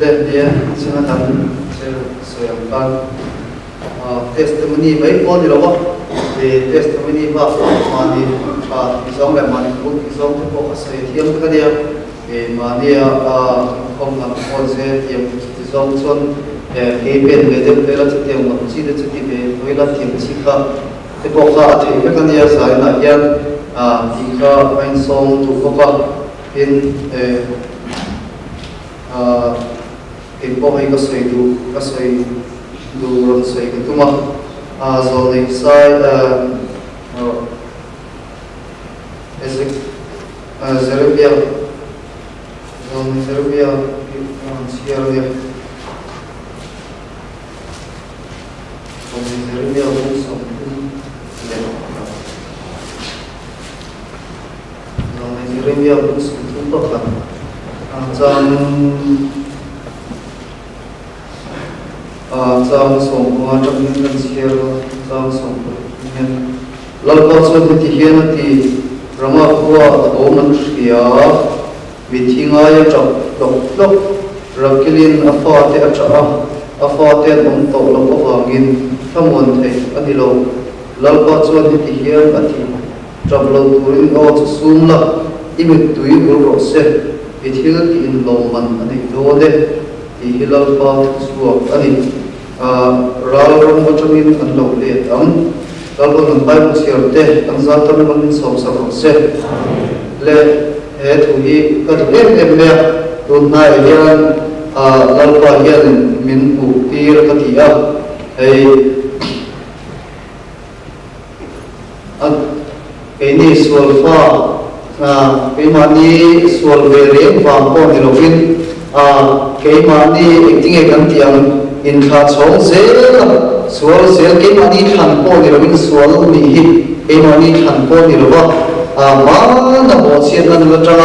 lên đi xin anh làm sẽ sửa ban testimony mấy con đi đâu thì testimony vào mà đi xong lại mà đi cũng xong thì có sẽ thiêm cái điều thì mà đi không làm con sẽ thiêm xong xong cái bên về đây là chỉ thiêm một chỉ là chỉ về với là thiêm chỉ cả thì có cả thì cái điều sai là hiện thì cả anh xong tụ có cả in cái bộ hay cái sợi du rồi sợi cái tuma rồi này sai Serbia rồi Serbia Serbia Serbia cũng sống rồi Serbia cũng sống tốt lắm trong sống qua trong những cái chuyện trong sống những lần đầu tiên thì hiện thì Rama qua tổ mình kia vì thi ngay trong độc lập rồi cái liên affa te ông tổ là có hàng nghìn tham muốn thấy anh đi lâu lần đầu tiên thì hiện thì trong lâu tuổi ngõ xuống là im tuổi của rồi sẽ vì thế thì in lâu mình anh đi đâu đấy thì hilal pa suwa ani ral ram mochamin an lo le am ral ko nan bai siarte an za tan man so sa se le he thu hi ka em me tun na hian lal pa hian min pu tir ka ti a ei an ni sual fa pe mani sual ve re wa ko ni lovin cái mà đi tiếng Anh căn tiếng in khá sống dễ lắm sual dễ cái mà đi thành phố thì là mình sual mình hít cái mà đi thành phố thì là mà nó bỏ xiên là nó trăng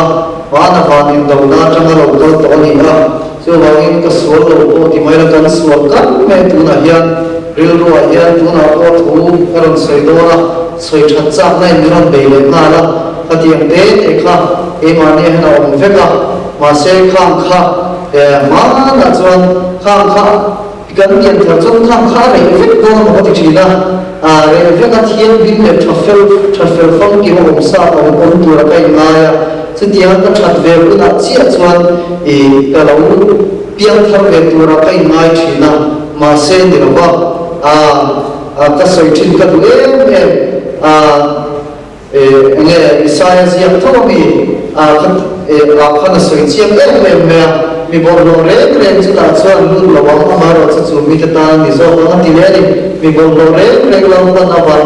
mà nó phản ứng đầu na trăng là đầu to đi à cho nên cái sual đầu thì mấy là cái sual cắn mấy thứ này hiện real rồi hiện thứ nào có thú cái đồng sợi đó là sợi chặt chặt này nó bị lên na là cái tiếng đấy thì khác cái mà đi nó không phép là mà sẽ khang khá mà là chọn khang khá gần như theo chọn khang khá này phép con có thể chỉ là rồi phép là thiên viên để chặt phèo phong kiểu ông sa ông ông tuổi cái này sự tiếng nó chặt về cũng là chia chọn thì cái lâu biếng theo về tuổi cái này chỉ là mà sẽ được vào cái sự chinh cái nghe Isaiah siap thâu mi khăn sợi chiêm em mi bỏ lô rê chỉ là cho luôn là vắng mà rồi chỉ mi ta mi do nó thì đấy mi bỏ lô rê lòng ta nó vào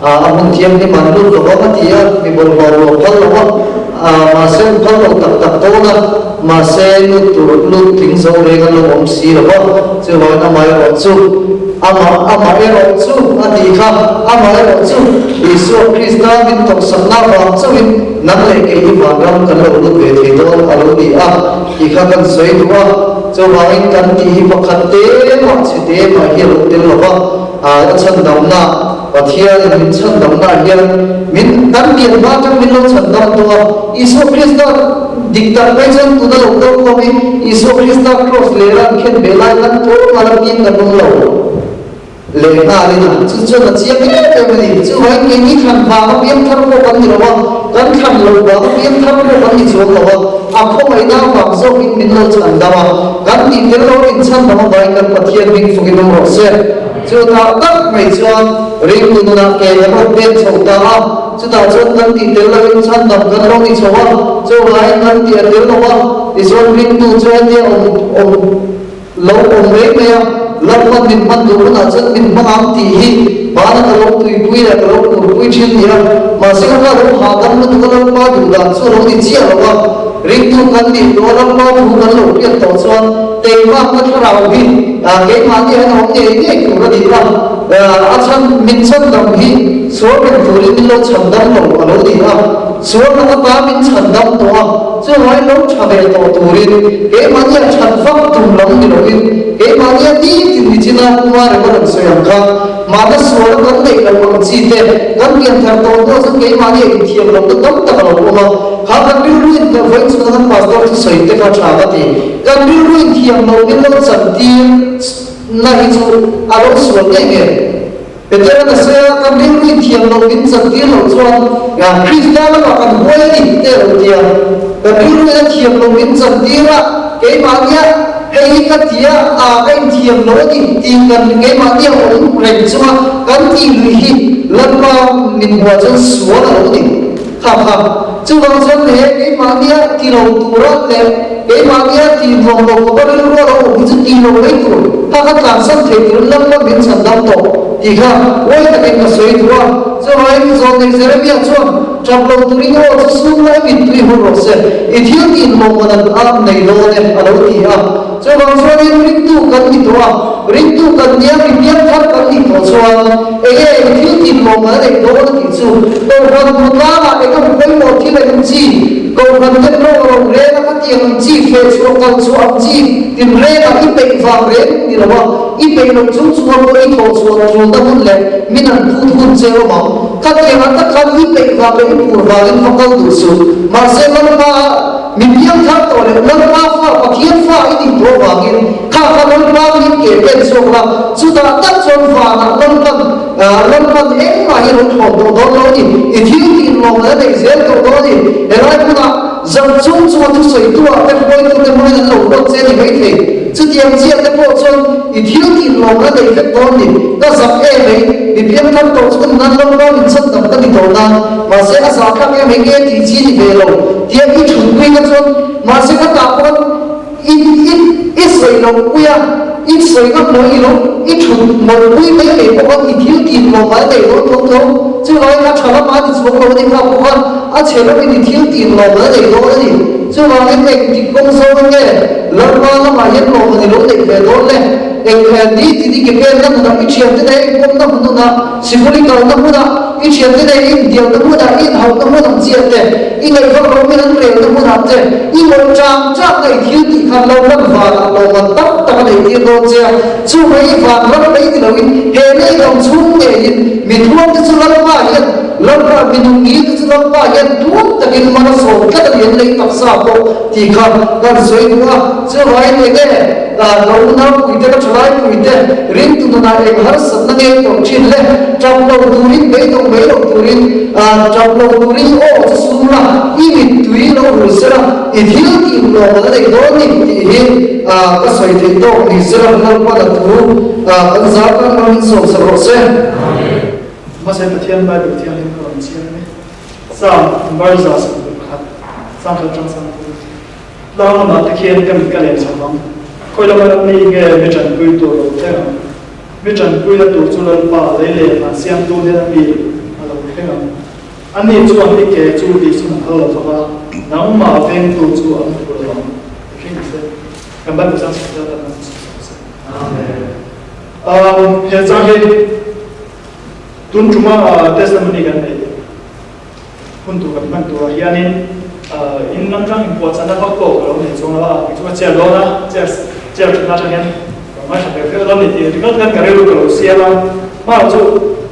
mà ông chiêm thì mà luôn là vắng thì mi bỏ lô phân là mà xem phân là tập tô là mà xem luôn tính sâu đây cái là ông xí là vắng chứ nói là mai rồi chú ama ero chu ati kha ama ero chu Isu Krista bin tok sanna wa chuin nang le ke hi ram kan lo lu ve the don alo ni a I kha kan soi duwa chu wa in kan ti hi pakhat te ma chi te ma hi lo te lo ba chan dam na wa thia min chan dam na hian min dan bian ba chang min lo chan dam to Isu Krista diktar pe chan tu na lo to ko mi Isu Krista cross le ran khen be lai kan to malam tin kan lo lệ na đi nào chứ là chiếc hết rồi mình chứ nói cái nghĩ khăn vào nó biến thấp của con gì đâu không con khăn lầu đó nó biến thấp của con gì xuống đâu không không ấy nào khoảng sâu mình lâu chẳng đâu con đi đến lâu in chân nó vậy con phát hiện mình phục nó một xe chứ ta tất mày cho riêng mình là cái nó bên sầu ta chứ ta cho con đi đến lâu in chân đồng con lâu đi sầu chứ vậy con đi đến lâu thì cho mình tu cho anh ông lâu ông mấy mày lama min mandu na chan min mangam ti hi bana ka lok tui pui la ka lok tu pui chin ya ma se ka ro ha dam nu ka lok pa du da so ro ni chia ro ring tu kan ni do lam pa du kan lo pi to chuan te ma ka thara hi ke ma ni han hom ni ni ku ra di ra a chan min chan dam hi so ben tu ri lo chan dam lo alo di ra so na ka pa min chan dam to chu hoi lo cha be to tu ri ke ma ni chan fak tu lam ni lo in ke ma ni ti ti china kuma re ko so yang ka ma da so kan nei ka ko chi te kan kian thar to to so ke ma ni thiam lo to tam ta lo ko ma kha kan bi ru in ka vai chu kan pastor chi soi te ka cha ba ti kan bi ru in thiam lo in lo san tin na hi chu alo suan nge nge Peter na saya kan ring thiam lo in san tin lo chuan ya Krista la kan hoi ni te lo dia ka ring na thiam lo in san tin la ke ma nia hei ka tia a kan thiam lo ni tin kan ke ma nia ong reng chuan kan ti lui hi lan ma min hua chuan suan lo ni kham chu wang chuan he ke ma nia ti lo tu ra le cái mà nghe thì vòng vòng có cái lúc đó cũng chỉ đi lâu đấy thôi, ta các làm xong thì cứ lâm vào biến thành đau tổ, thì ha, quay lại cái mà suy thôi, cho nên rồi thì sẽ biết cho, trong lòng tôi nó sẽ xuống lại bị tùy hồn rồi sẽ, ít thiếu tiền một lần ăn này lâu này, ở đâu thì ha, cho nên rồi thì rinh tu cần gì thôi, rinh tu cần nhớ thì biết phát cần gì thôi cho, ấy thiếu tiền một lần này lâu thì chú, đâu còn một là cái công việc một thì là cái gì, công việc nhất lâu rồi là cái tiền chi phê cho con số ông chi tìm rê là ít bệnh vàng rê thì là bao ít bệnh nó chúng có ít hồ số chúng ta muốn lấy mình ăn thu chơi mà các tiền ăn tất cả ít bệnh vàng rê của vàng lên phong công đủ số mà sẽ lâm ba mình biết khác rồi lâm ba pha và thiên pha ít thì đồ vàng in khác lâm ba những kẻ bên số là chúng ta tất chọn vàng lâm ba em mà hiện nó thổ đồ đó thì thiếu tiền lòng là để dễ đồ đó thì để nói cũng là dần chung cho thứ sấy tua cái môi tôi cái môi nó lẩu đốt trên thì mấy thế chứ tiền chia cái bộ chân thì thiếu tiền lòng nó đầy cái con thì nó dập em ấy thì biết thân tổ chức nó lâm lo mình sân tập cái tổ na mà sẽ là sao các em ấy nghe thì chi thì về lẩu thì em ít chuẩn quy cái chân mà sẽ có tạo con ít sấy lẩu quy ít sấy các mối lẩu ít chuẩn mồi quy mấy cái bộ con thì thiếu tiền lòng nó đầy lẩu thông chứ nói là chờ nó mà thì xuống lẩu thì không có con chế nó bị thiếu tiền lòng nó đầy lẩu gì chứ mà cái này thì công số nghe lần qua nó mà hết lòng thì lỗ định về lỗ lên đi cái bên nó cũng ít chuyện thế này cũng nó cũng nó chỉ có đi cầu nó cũng nó ít chuyện thế này ít điều nó cũng nó ít học nó cũng làm chuyện thế ít người không có biết nó đều nó cũng làm thế ít một trăm chắc này thiếu thì khăn lâu lắm và lâu mà tắt ta để tiền đồ chơi chứ mấy vàng nó lấy thì đâu hệ này đồng xuống để mình thuốc cái số lắm mà hiện lắm mà mình nghĩ cái số lắm mà hiện thuốc tại cái mà nó sổ cái là hiện lấy tập sao bộ thì không còn dưới nữa chứ nói thế này là lâu nó quỷ thế nó trở lại quỷ thế riêng tụi nó lại hết sẵn nó nghe tổng chuyện lên trong đầu tụi riêng mấy đầu tụi riêng trong đầu tụi riêng ô chứ xuống là ý mình tùy nó rồi sẽ là thì thiếu tiền đồ nó để đó thì cái xoay thế đó thì sẽ là nó qua là tụi ấn giá các nó sổ sổ xe mà sẽ phải thiên bài được thiên linh còn chiên đấy sao bao giờ sẽ được hát sao cho trong sao lâu mà thực hiện cái liền sao không coi là mình nghe mấy trận vui tổ đầu thế nào mấy trận vui là tổ chức lên bà lấy lệ mà xem tổ thế là bị đầu thế nào anh ấy chú anh ấy kể chú đi xuống thở thôi mà nó mà bên tổ chú anh ấy của nó khi thế cảm ơn các bạn đã hiện tại tuân chúng ta testimony cái này kun tu kan tu hianin in lam rang import sana fa ko lo ne chong la chu che lo na che na cha hian ma cha pe lo ni ti kan kan kare lo lo sia la ma chu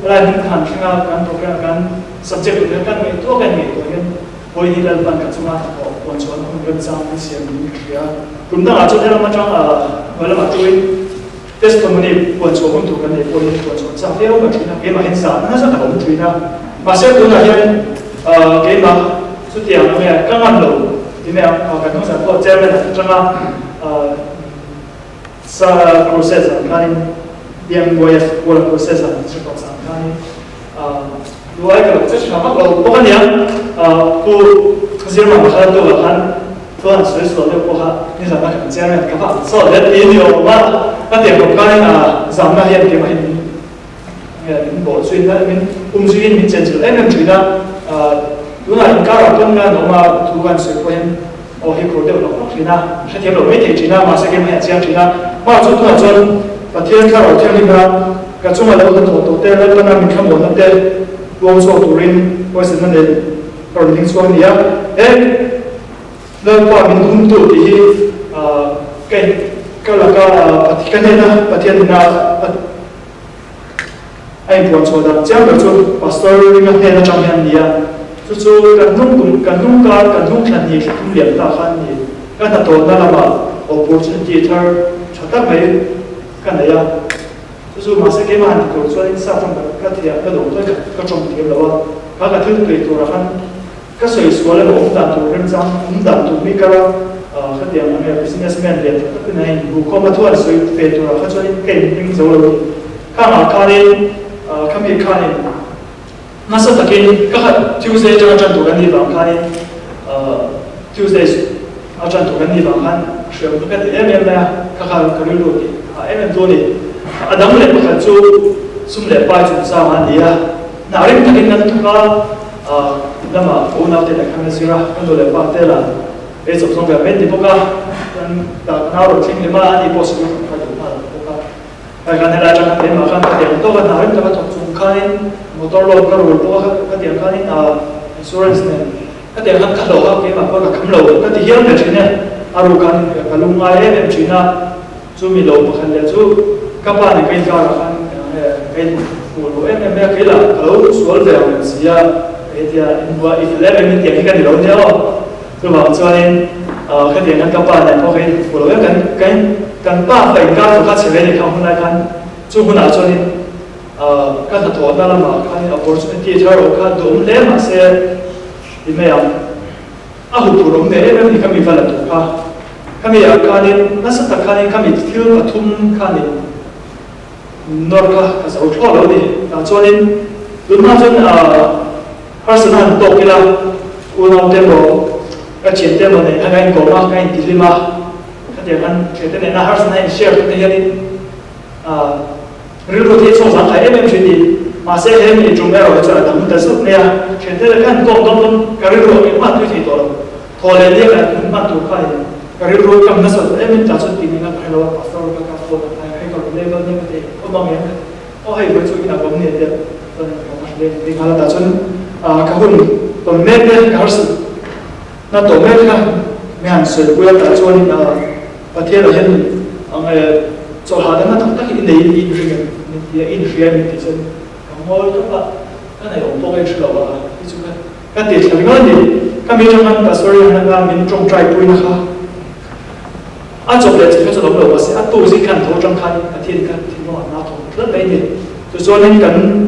la hin khan thanga kan program kan subject tu kan me to kan me to hian poi ni dal ban ka chu ma ko kon chon kun kan sang ni sia ni ya kun da chu thela ma chang wala ma tu testimony kon chon kun tu kan ne poi ni kon chon sa fe lo ma thina ke ma hin sa na sa ta ko tu na ma se tu na hian cái mà xuất hiện là các ngành đầu thì này cái nông sản có chế biến là trong sa process cái điểm ngoài của process là sẽ có sản cái đối với cái chất sản phẩm có cái gì tu riêng mà cái tu là hắn tu là suy suy được có như là cái chế biến các bạn sau đó thì nhiều mà cái điểm của cái là giảm là hiện cái mà mình bổ sung đó mình suy mình chỉnh sửa em chỉ là lúc này các bạn tuân ra nó mà thu gom sự quen ở hiện khối đều nó chỉ là sẽ thêm mấy thể chỉ là mà sẽ cái mà hiện chỉ là mà chúng tôi là chân và thiên các bạn thiên linh ra cái chúng mà đâu có tổ tên lên bên mình không muốn tên luôn số tụ linh với sự nên đến còn linh xuống gì á lên qua mình cũng tụ thì cái là cái này là và thiên là anh buồn số đó chắc là chú pastor linh hay là trong hiện địa chú cần nung cả cần nung khăn gì cũng liền ta khăn gì cái thật tổ đó là mà opportunity thar chata mai kan ya chu ma se ke man ko chuan sa tam ka thia ka do ka chom ti lo wa ka thil pe to ra khan ka soi suala lo da to ren jam da to mi ka ka dia ma me businessman le ta nai bu ko ma thua soi pe to ra kha chuan ke ning zo lo ka ma ka ni ka mi ka ni na sa takin ka Tuesday ja chan to kan ni ba ka ni Tuesday a chan to kan ni ba khan shwe ka ti em la ka ri lo ti em to ni adam le pa chu sum le pa chu sa ma ni ya na rim takin nan tu ka lama o na te la kan sira kan do le pa te la e so song ga men ti po ka kan ta na ro thing le ma ani po su ka do pa po ka ka kan la chan te ma khan ta de to ka na rim ta ka to chung khain motor lo ka ro po ka ti khain insurance ne ka te kan ka lo ha ke ma ko ka kham lo ka ti hiam le chine aru kan ka lu nga em china chu mi lo pa khan le chu ka pa ne kai ka ra khan kai ko lo em me kai la ka lo sual de ang sia e dia in wa if le me ti ka ni lo ne o tu ba chuan in ka ti kan ka pa ne ko kai ko lo kan pa fai ka to ka chhe ne ka hun lai khan chu hun a chuan in ka ta to na la ma khan opportunity thar o ka do le ma se i me ya a hu pu ro ne em ni ka mi fa la to ka kami akanin nasa takanin kami til pathum kani norka kasa utholo ni chuanin tunma chun personal to kila unau tembo ka chen tembo ne hagai ko ma kai dilima kate kan chete ne na personal share te yani rilro te so sang khai em chini ma se hem ni jumero ka chara dam ta su ne ya chete kan dom ka rilro ni ma tu ti to thole le ka ma tu khai kari ro kam na so em ta so tin na kai lo pastor ka fo na kai ka level ne te o bang ya o hai bo chu ina bom ne te to ne ka mas le ti hala ta chun ka hun to me ne ka har na to me ka me han so ku ya ta chun pa the lo hen ang so ha da na ta ki nei in ri ni in ri ya ni te chun ka mo to ba ka nei o to ga chi lo ba ti chu ka te cha ga ni ka me chang man pastor ya na min trong trai pu na kha a chụp lại chỉ có cho đồng đội sẽ tu sĩ khăn thấu trong khăn thiên khăn thiên nó na thủng rất đấy thì cho nên cần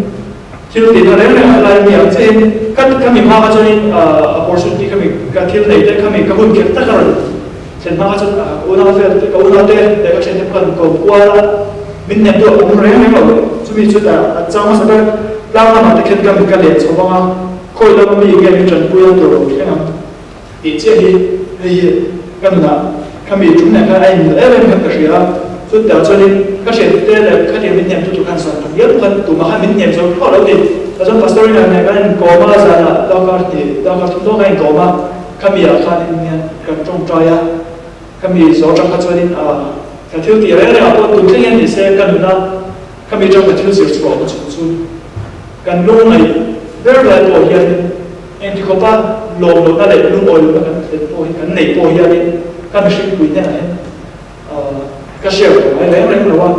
thiếu tiền nó đấy là nhiều trên các mình hoa cho nên opportunity các mình cái thiếu này đấy các mình các hôn kiếm tất cả rồi trên hoa cho u nào về cái u nào đây để các trên thêm cần cầu qua mình nhận được cũng rẻ mấy rồi chúng mình chúng ta trong mà sao lao nào mà cái mình cái lệ số bao khôi là mình cái mình chuẩn quy rồi cái nào thì chế thì cái nào kami chúng này các anh em các cái gì đó, tôi đào cho nên các sẽ đây là các điểm mình tôi can sản phẩm nhất phần tụi mà hai mình nhận rồi họ đâu thì là trong pastor này các anh có mà ra là đào cả chúng tôi các anh có mà kami ở khai nên các trong trai á kami rõ trong các cho nên cái thiếu tiền đấy là tôi tụi anh thì sẽ cần là kami trong cái thiếu sự của một chút cần lúc này rất là bổ hiện em thì có ba lồng nó lại lúc ôi nó cần bổ hiện cái này bổ hiện các mình sinh quỷ thế này các siêu hay lấy lấy rồi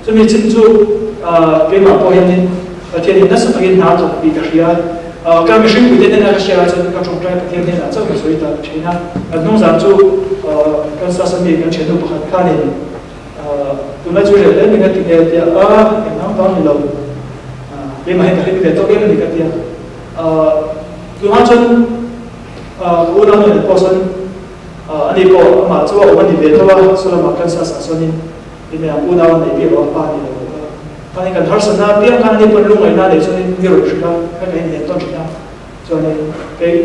cho nên chính chú cái mà bao nhiêu và thiên nhiên nó sẽ phải nào thuộc bị cái gì các mình sinh quỷ thế này các siêu là cho các trồng trái thiên nhiên là cho cái suy ta chế na nông sản chú các sản phẩm các chế độ bậc khá này tụi nó chú để lấy mình cái tiền thì em nắm đó thì lâu cái mà hiện tại bây giờ tôi biết là gì cái tiền tụi nó chân u nó là person anh đi có mà cho ông anh đi về thôi số là mà cần sa số này thì mình u nào này biết rồi ba đi rồi anh cần thở sân na tiếng anh đi phân lung này na để cho nên nhiều rồi đó cái này hiện tôn chỉ nào cho nên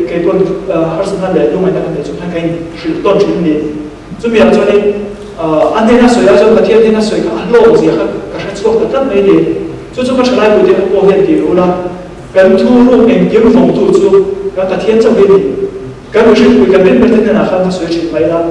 cái tôn thở sân na để lung này để cho cái sự tôn chỉ này cho mình cho nên anh đi na soi cho cái thiên đi na soi cái lỗ gì cái số cái tất này thì cho cái trở lại buổi tiệc có hiện thì u là cần thu hút em kiếm phòng tu chú cái thiên trong cái cái một sự cái bên bên thế nào không có sự chỉ phải là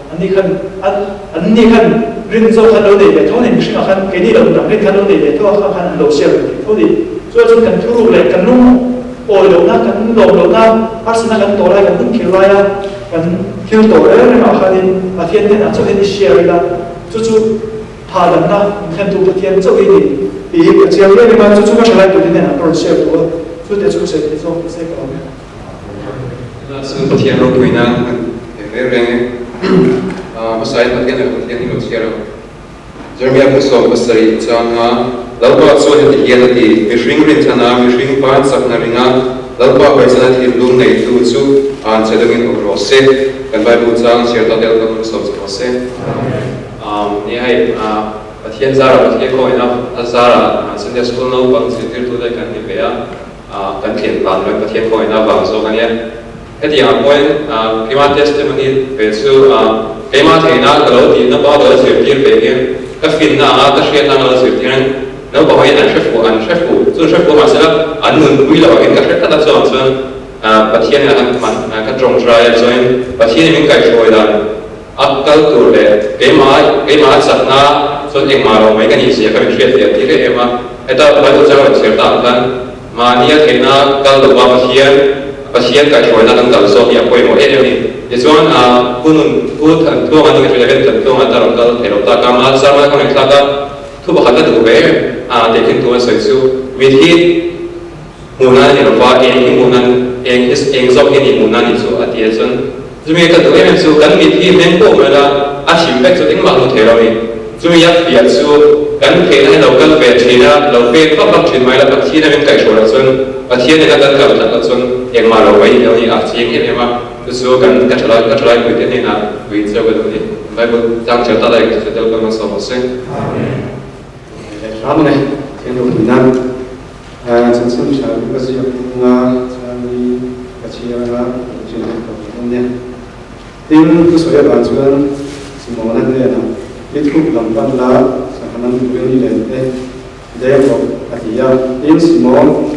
anh đi khăn riêng do khăn đâu để thôi thì sự khăn cái đi đồng đồng riêng khăn đâu để thôi khăn đầu xe thôi thì cho chúng cần thu lại cần nung ôi đầu na cần đầu na phát sinh cần tổ lại cần nung kiểu lại cần kiểu tổ đấy mà khăn đi mà thiên thế nào cho thiên đi xe là cho thà lần na thiên tu thiên cho cái gì thì cái chiều đấy mà cho chúng ta trở lại tổ thế nào tổ xe tổ cho để chúng sẽ đi cho sẽ có sự thiên lộ tuổi nào về về masai pathian ak pathian ni lutsiaro Jeremiah puso pasari changa lalpa chuan ti hian ati mihring rin thana mihring pan sakna ringa lalpa paisana ti lung nei tu chu an chedangin rose kan Bible chang share ta del kan so rose ni hai pathian zara pathian ko ina zara Sunday school no bang sitir tu dai kan ni bea kan thian plan lo pathian ko ina bang so kan ya heti a point prima testimony pe chu kema theina kalo ti na ba lo sir tir pe ke ka fin na ka share na lo sir tir no ba hai an shefu chu shefu ma sala an nun ui lo in ka share ta chuan chuan pathian na ka trong trai join pathian min kai shoi dan akal tur le kema sakna chuan engma ro mai ka ni sia ka min share ti ke ema eta ba chu chawa sir ta kan ma nia theina kal lo ba pasien ka shoi na kan kal so ya koi mo ni Yesuan punun putan tu orang tu kita lihat tu orang tahu kalau terus tak kamal sama kami kata tu bahkan tu ber dekin tu orang sesuatu withit munan yang apa yang munan yang zok ini munan itu ati Yesuan cuma kita tu yang sesuatu kan withit mempo mereka asyik tu ting malu terus ni cuma ya biar sesuatu kan kena lokal bercina lokal apa cina mai lah cina memang kaya shoi Yesuan cina dengan kalau tak Yesuan yang malu bayi ni asyik ini memang so kan kacalai kuit ini na kuit jauh betul ni. Bible jang cerita lagi cerita kalau masuk masuk. Ramai yang dominan. Sensen cari kasih bunga cari kacir lah cerita kemudiannya. Tim tu saya bantuan semua ni ada. Itu lamban lah sakanan beli lente. Dia kok hadiah. Tim semua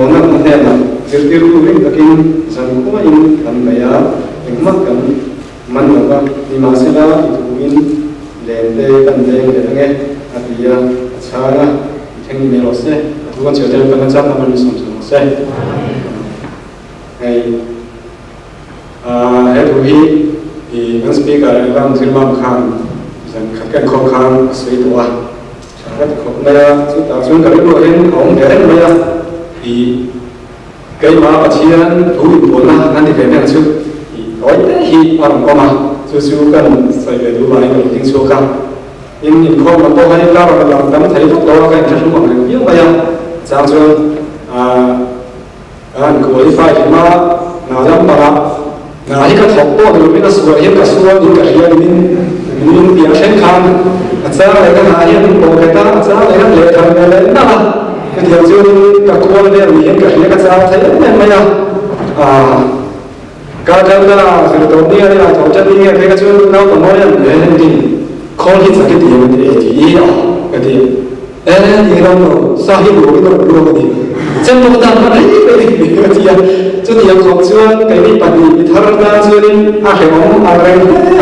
mana ada. Sirtir kuring takin zan kuma in kan kaya engmak kan man ba ni masela ituin lende kan lenge atia achara thengi melose tuan cerita kan chap naman som se ai etuhi I speaker bang silmam khan zan khatkan khom khan sei towa khat khom na chu ta chung ka ro hen ong den maya I cái mà pathian thú vị bốn là anh thì cái này chứ nói hi bằng con mà chú cần phải về đủ bài của tiếng số khăn nhưng con mà tôi hay lao vào lòng đắm thấy lúc đó cái rất là biết bây giờ sao chứ anh của phải thì mà nào dám bảo nào hi cái học tôi rồi biết cái số hi cái số những cái gì mình tiếng sen khăn sao lại cái này mình bộ cái ta sao lại cái lệ thằng này lên đó cái điều chứ các con này mình cái gì cái sao thấy nên bây giờ cái là sự đầu tiên là tổ chức đi cái chứ nó còn nói là để nên đi khó thì sẽ cái điểm để chỉ cái gì thì nó sao hiểu cái nó luôn cái gì chân nó ta nó đấy cái gì chứ thì học chưa cái này bạn đi thở ra chưa đi cái món cái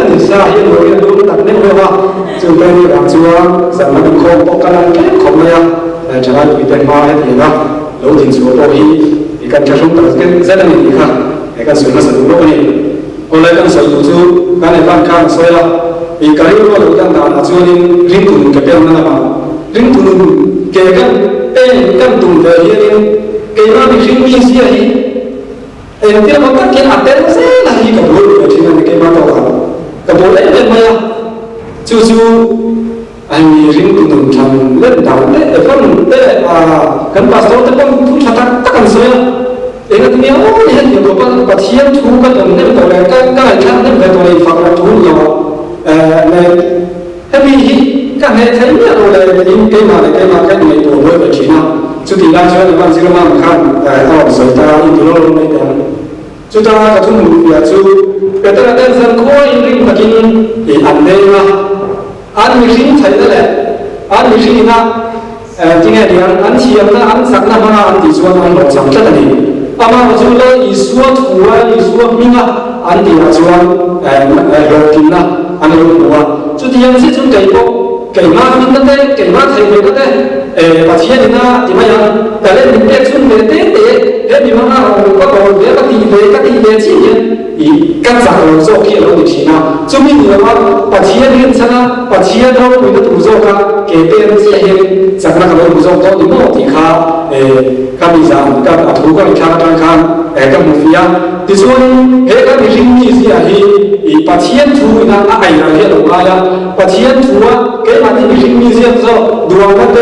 thì sao hiểu cái nó luôn đặt lên rồi chứ cái này làm chưa sản phẩm không có cái không này jangan kita mahu ni lah, lalu jenis apa ikan cacing terus kan ni ikan sudah satu ni, oleh kan satu tu kan ikan kan saya ikan itu kalau kita tak nak jual ni ringtun kerja mana apa, ringtun kerja kan tunggu dia ni kerja ni ringtun sia ni, dia makan kita ada saya lagi kabur macam ni kerja tahu kan, kabur ni mana, cucu anh riêng tụi mình thằng lên đầu đấy phân đấy cần bắt đầu từ con thu chặt tất cả sợi để nó nhiều hết nhiều của con bắt hiến thu cái đồng nên đầu này cái này khác nên về tuổi phật là thu nhiều này thế vì các hệ thấy nhiều rồi là những cái mà cái này tuổi mới phải chỉ nào chú thì đang chơi là chỉ là mà khăn ở sợi ta in từ lâu này đấy chú ta có thu một việc chú cái đó là đơn giản khối riêng mà kinh thì ăn đây mà anh mình sinh thấy đấy anh mình sinh na tiếng Anh tiếng anh chiêm na anh sắc na mà anh thì chuan anh lột sắm chất này ama mà chú lấy Isua thua Isua minh à anh thì là chuan lột kim na anh lột thua chú thì anh sẽ chú cái mà minh đấy cái mà thầy mình đấy và chia thì na thì mà yang tại lên mình biết chú về thế 你妈妈我搞别个地的几年，以干啥都做起了的起呢？证明你妈把钱给啥呢？把钱都为了读书卡，给别人这些在那个读书都你莫提卡，卡比上卡把图个卡，卡木菲啊，你说那个你是你是啊？以把钱图那哎呀，那个嘛呀，把钱图啊，给嘛你是你是说，多那的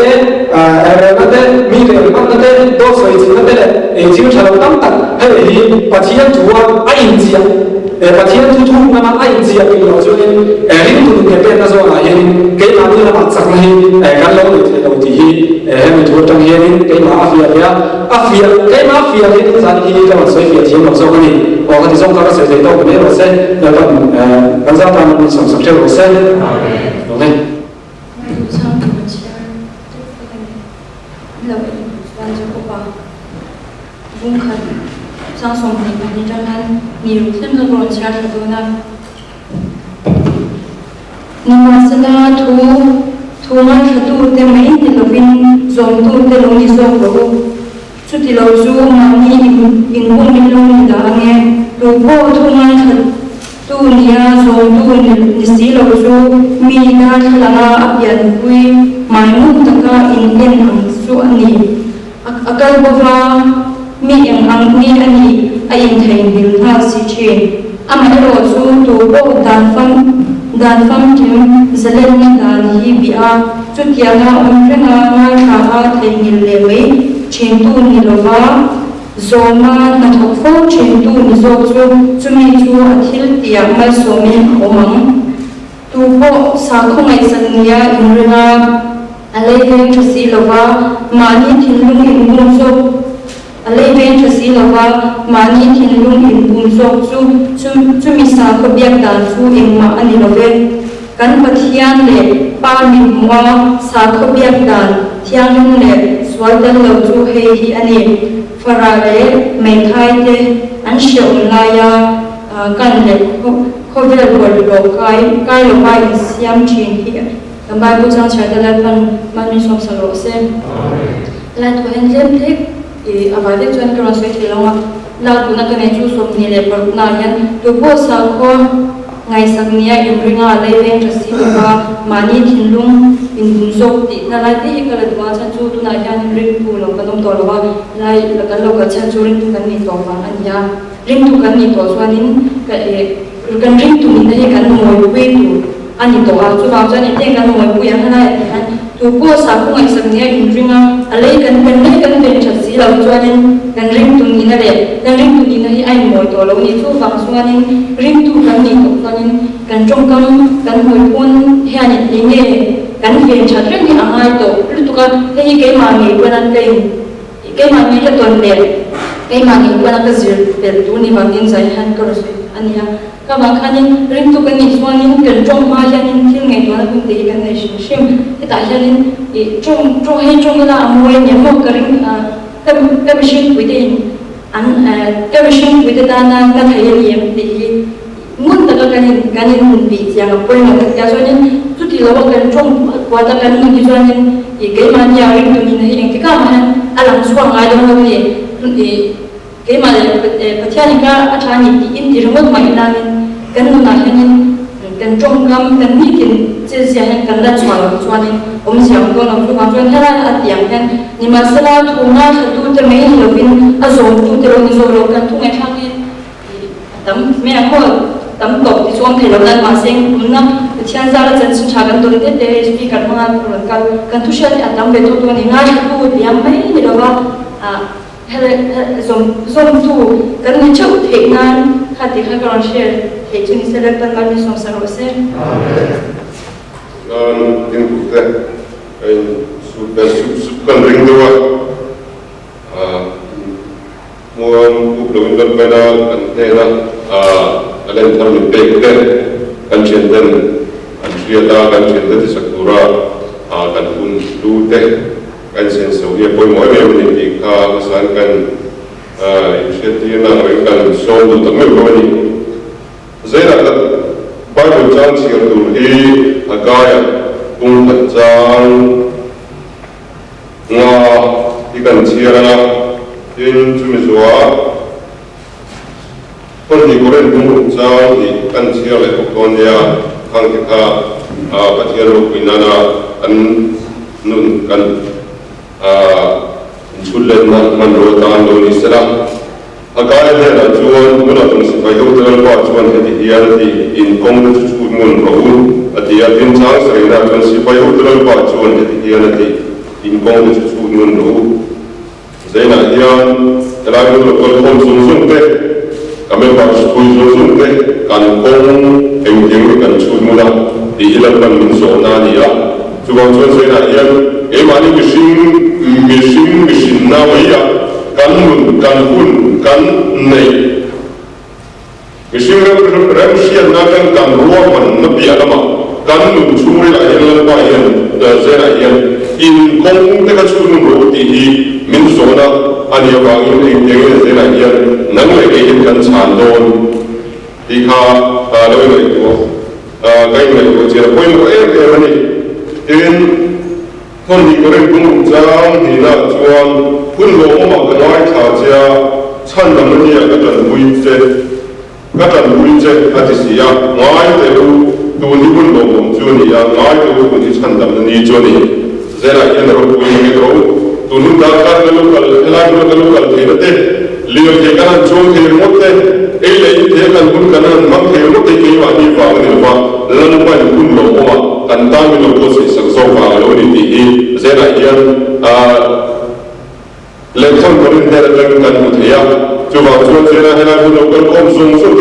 那的米的那的多水钱那的，就成了当当，还有把钱图啊，哎呀。把钱突那么爱字啊，比如说领导嘅邊那時候啊，幾萬啲啦，實係緊攞嚟睇到啲咪做當嘢啲幾萬阿飛啊，幾萬飛啊，啲就係就水飛錢落數嗰啲，我哋中國嘅水地多嘅咩落聲，有得咁樣但係上十隻落聲，好咩？sang som ni jangan ni rutin na ron char do na ni masala thu ma thatu te mai te lovin zom tu te lo ni zom go chu ti lo zu ma ni in bong ni lo ni da nge tu bo thu ma tu nia zom tu ni si lo zu mi na thlanga apian pui mai mu taka in hang su ani akal bova mi yang ang ni ani ayin thain dil tha si chin ama ro chu tu bo dan fam kim zalen ni dan hi bi a chu tia na om renga ngai tha a thain ni le mai chin tu ni lova zoma na thok fo chin tu ni zo chu mi chu a thil tia mai so min omang tu bo sa khongai san nia in renga alai ve chu si lova mani thinlung in bum zo alai ben thasi lawa mani thinlung in bum zok chu mi sa ko biak dan chu engma ani love kan pathian le pa mi muwa sa ko biak dan thiang le swadal lo chu he hi ani farale mai thai te an shom la ya kan le ko vel lo kai lo bai siam chin hi kambai bu chang cha da pan mani som sa lo se la to en lem tek avai chuan ka rasoi thilonga la tuna ka ne chu som ni le par na yan tu bo sa kho ngai sak nia in ringa le ven ta si ba mani thinlung in bum zok ti na la ti ka la dwa chan chu tu na yan ring pu lo ka dom to lo wa lai la ka lo ka chan chu ring tu kan ni to ma an ya ring tu kan ni to chuanin ka kan ring tu ni nei kan moi pui tu ani to a chu ba chan ni te kan moi pui an na tu bo sa kho ngai sak nia in ringa alai kan ben ta si lo chuanin kan ring tu ni na le kan ring tu ni na hi ai moi to lo ni chu fang chuanin ring tu kan ni to chuanin kan trong kam kan moi pun he ani ni nge kan fen chat reng ni angai to lu tu ka he ke ma ngi panan ke ma ngi ta ton le ke ma ngi panan ka zir per tu ni wangin sai han ka ro ania ka ba khanin ring tu kan ni chuanin kan trong ma hianin thil ngai to na kun te kan nei shim ta hianin trong he trong la moi ni mo ka ring ka machine within an ka machine within na ka thai yem ti mun ta kanin mun bi yang poi na ka so ni tu ti lo kan trong kwa ta kan ni so ni ke ma nya ring tu ni na hi ti ka ma alang suang ai do ni ke ma pathian ka athani ti in ti remote mai na kan na hianin kan trong kam kan ni kin che sia kan da chuan om siam ko na fu ma chuan hela atiam kan ni ma sala thu na thu te mai lovin a zom tu te lo ni zo lo kan thu ngai thang ni tam me a ko tam tok ti chuan thei lo dan ma seng kun na thian za la chan chin tha kan ton te speaker ma kan thu sha atam be to ni nga thu tiam mai ni lo wa hele zom tu kan ni chau thei nan khati kha kan share thei chu ni select tan ma ni som sa ro se tin pukte sup kan ring doa muam puk lo indon pena kan tela alen thar mi pek ke kan chenden an triata kan chenden sakura kan un tu te kan sen so ye poi moi me ni ti ka san kan initiative na ring kan so du ta me ko ni zaira ta Bible chang siar tu hi agaya kung chang nga ikan siara tin chumi zuwa kon ni koren bung chang ni kan chia le kon ya khang ki kha pathian inana an nun kan chulen man ro tan lo ni salam akai le la chuan muna tung si pai do tel pa chuan he ti hian ti in kong chu chu mun ro u atia tin chang sai na chuan si pai do tel pa chuan he ti hian ti in kong chu chu mun ro u zaina hian la lo kol khom sung sung te kami pas kui sung sung te kan kong eng ding kan chu muna ti ilan ban min so na ni ya chuan chuan zaina hian e mani mishing na waya kan mun kan hun kan nei mishing ram sian na kan ruwa man na pia lama kan mun churi la yan la yan da zera yan in kong te ka churu ro ti hi min zona ani ya wang in te ge zera yan nang le ge kan chan don ti kha lo le ko kai le ko chera point ko e mani inคนที่ก็เรียนรู้จังที่น่าชวนคุณหลวงมากันไว้ท่าเจ้าฉันทำนี่ก็จะลุยเจ็อาทิตย์ยังง่ายแต่ดูตัวนี้คุณหลวงผมชวนนี่ยังง่ายแต่ดูคนที่ฉันทำนี่ชวนนี่เจ้าอย่างเราคุยไม่รู้ตัวนู้นด่ากันแล้วก็เล่ากันแล้วก็เทียบเตะเลี้ยงเด็กกันชวนเทียบหมดเตะเอ้ยเลยเทียบกันคุณกันนั้นมักเทียบหมดเตะกี่วันนี่ฟังนี่ฟังแล้วนุ่มไปคุณหลวงมากันตั้งมีลูกศิษย์สังสมฟังแล้วนี่ที่เจ้าอย่างเล่นคนคนเดียวเล่นกันหมดเลยจู่ว่าชวนเจ้าให้เราคุณหลวงกันคมสูงสุด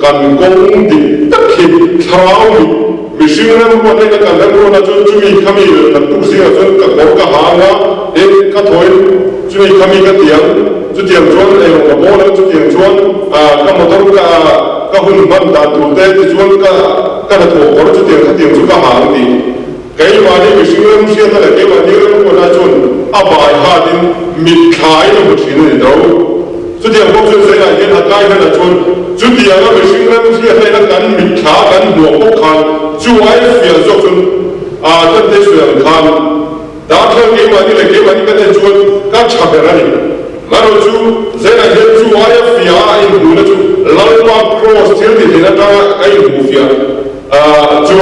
กันกงดิตักขีดเท้ามิชิงนั้นวันนี้กันแล้วคนนั้นจู่มีขมิ้นนั้นทุกสิ่งจนกับบอกกับหางว่าเอ็งกับถอยจู่มีขมิ้นกับเตียงจู่เตียงชวนเอ็งกับโบ้แล้วจู่เตียงชวนกับมอเตอร์กับหุ่นมันดันตัวเต้ชวนกับถูกคนจู่เตียงจู่กับหางดีไกวันนี้มิชิงนั้นเสียแต่ไกวันนี้คนนั้นชวนอบายหาดินมิดขายแล้วมิชิงนี่เราจุดที่ผมจะเสียเงินหาได้กันนะชนจุดที่เราไม่สิ่งนั้นเสียให้เรากันมิขากันหัวพวกขันช่วยเสียจบจนตั้งแต่เสียขันดาทางเกี่ยวกับนี่เลยเกี่ยวกับนี่ก็จะชวนกันชับอะไรมาเราจู่เสียเงินช่วยเสียไอ้หูนะจู่เราว่าโครสเทลที่นั่นก็ไอ้หูเสียจู่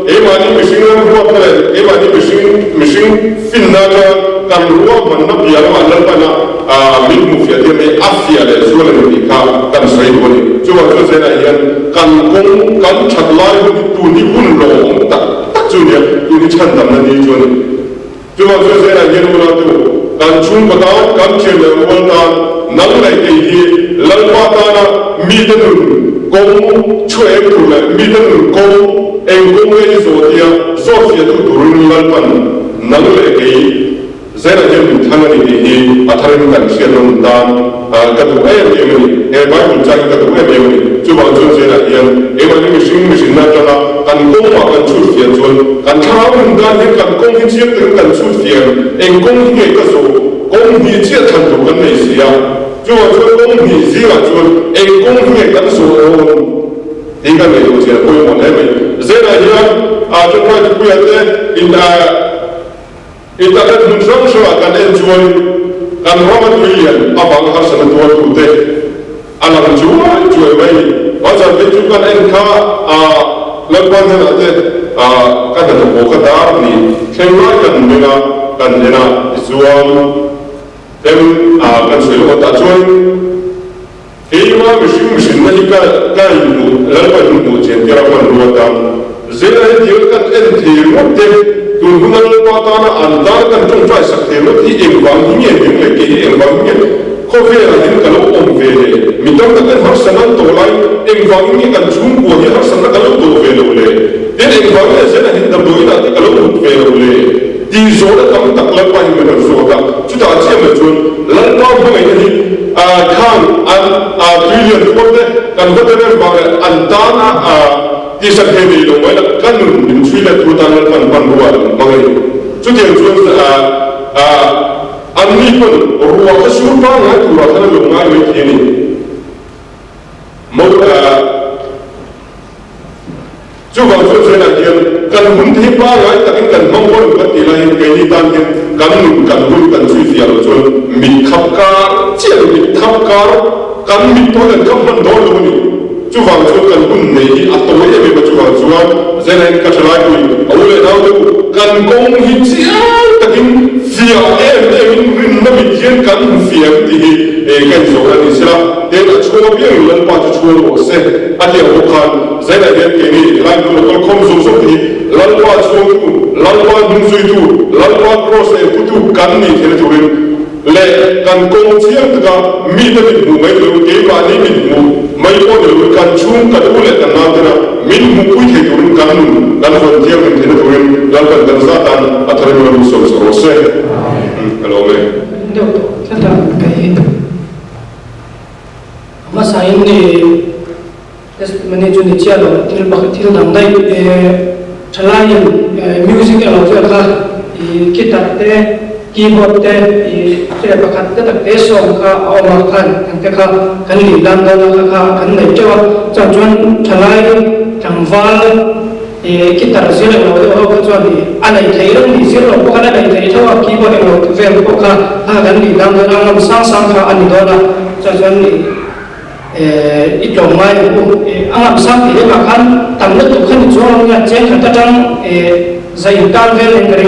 ไอ้มันนี่ไม่สิ่งนั้นรู้ว่าอะไรไอ้มันนี่ไม่สิ่งฟินนะกันรู้ว่ามันนับยาแล้วมันนั่นปะนะมิดมุฟยาที่ไม่อัฟยาเลยส่วนนี้กันใส่ตัวนี้จู่ว่าจู่เสียนะยันกันคงกันชัดไล่ตัวนี้หุ่นลงตักจู่เนี่ยตัวนี้ฉันทำนั่นนี่จู่นี้จู่ว่าจู่เสียนะยันว่าจู่กันชุ่มกระดาษกันเชื่อเลยว่านั่งไหนที่หลังว่าตานะมีแต่หนึ่งกงช่วยตัวเลยมีแต่หนึ่งกงเองกงเองโซเดียโซเฟียตัวตัวนี้ลันปันนั่งเลยที่เจ้าเจ้าทางนี้ที่อัธรินกันเชื่อลงตามกระดูกเอ๋ยเอ๋ยไม่คุ้นใจกระดูกเอ๋ยจู่ว่าจู่เจ้าอย่างวันนี้มิชินนั่นจะนะกันกงมากันชุดเฟียจวนกันเท้ามันด้านนี้กันกงที่เชื่อถึงกันชุดเฟียเองกงที่เอกสูกงที่เชื่อทันถูกกันในเสียจู่ว่าจู่กงที่เสียจวนเองกงที่เอกสูที่กันในตัวเชื่อคุยหมดเลยเจ้าอย่างจู่ว่าจู่คุยอะไรItakan muncul soal kan enjoy kan Robert William abang harus menjual tuh anak jual bayi macam itu kan engkau lakukan saja kan ada bukadar ni kenapa kan mereka kan dena jual kan seluruh tak jual ini mesin nanti kan itu lalu itu centera kan dua tahun jadi dia kan entir Tuhan Tuhan antara kan trong trai sắc thế nó thì em vắng những người kia em vắng những có vẻ là những cái lúc ôm về mình trong các cái học sinh ăn tổ lại em vắng những cái chúng của những học sinh cái lúc tổ về rồi đấy đến em vắng là sẽ là những đầm đối là cái lúc tổ về rồi đấy đi số là tâm tắc lắm bao nhiêu người số đó chúng ta chỉ mà chun lần nào cũng vậy thì khang tuy nhiên có thể cần có thể vào antara di sakhe ni lo mai kan min chui la tu ta pan pan ruwa mangai chu te chu an ni pun ruwa ka su pa na tu ra kana lo ngai me thi ni mo chú vào chỗ thế là kia cần hun thì ba gái ta cái cần mong muốn bất kỳ là hiện cái đi tan kia cần hun cần suy diễn rồi chỗ mình khắp cả chuyện mình khắp cả cần mình tôi cần khắp hơn đó luôn đi chú vào chỗ cần hun này thì tôi em bị chú vào chỗ thế này cái trở lại tôi ông lấy đâu đâu cần công hi chia ta cái phía em nó bị thiên cần phía thì cái chỗ là đi xem để là chúa biết lần ba chúa lộ sẽ anh em không thế này cái này lại nó không dùng số thì lần ba chúa tu lần ba đúng suy tu lần ba cross này tu cần này thế cho nên lệ cần công chiếm tất cả mi đã bị mù mấy người kế bà đi bị mù mấy con người cần chung cần u lệ cần nào thế nào mình mù quy thế cho nên cần phần chiếm mình thế cho nên lần cần ra tan ở thời điểm số số sẽ hello mẹ được rất là cái mà sai này mình chọn đi chơi rồi thì bắt thì làm đây chalai music là lo cho guitar te keyboard te cái bắt cái tập te song ka au ma khan cái kan li lam da ka kan nei cho chọn chalai thằng val guitar zero lo ho cho đi anh ấy thấy rằng đi zero có cái này thấy thôi keyboard lo về có ka kan li lam da ngam sang sang ka anh đó là chọn đi ít lòng mai anh làm sao thì các bạn tầm nhất tụi khăn cho anh nhặt chén khăn trắng dày cao về lên cái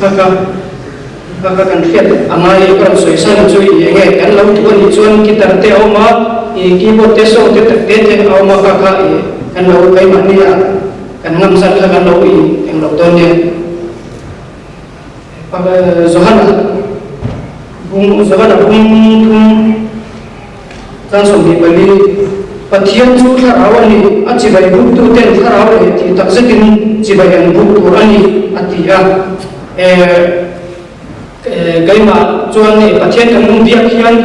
các cần phiền anh ấy còn soi sáng chui nghe cái lâu tụi anh chọn cái tờ teo mà keyboard teo xong teo teo ao mà các cái lâu cái mà đi cái ngâm sẵn cái lâu anh lâu tôi nè và Zohana bung tan som ni bali pathian chu tharau ani achi bai buk tu ten tharau le ti takzekin chi bai an buk tu ani atia cái mà chuan ni pathian kan mung bia khian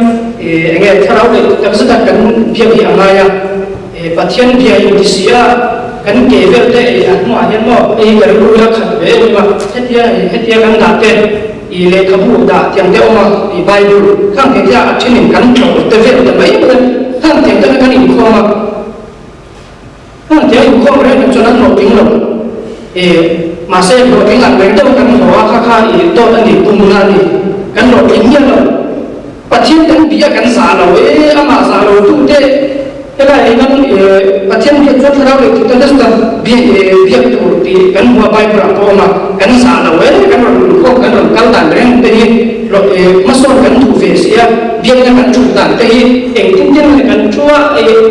enge tharau le takzeta kan bia bi angaya pathian bia indisia kan ke vel te atma hian mo kan ru la khat ve ni ma hetia kan da te ile kabu da tiang deo ma i bible khang ke ja chinin kan tro te ve te mai mo khang te ta kan in kho ma khang te in kho re cho nan no ping lo ma se lo ping an ve to kan ho kha to an ni pum na ni kan no ping ya lo pathian kan bia kan sa lo ama sa lo tu te cái này nó pathian cái chỗ thao được thì tôi rất việc tu thì cái mua bài bạc mà cái sản là vậy cái không cái cao đẳng đấy thì rồi mà số cái tu về xia việc là cái chủ đẳng thì em tin rằng là cái chúa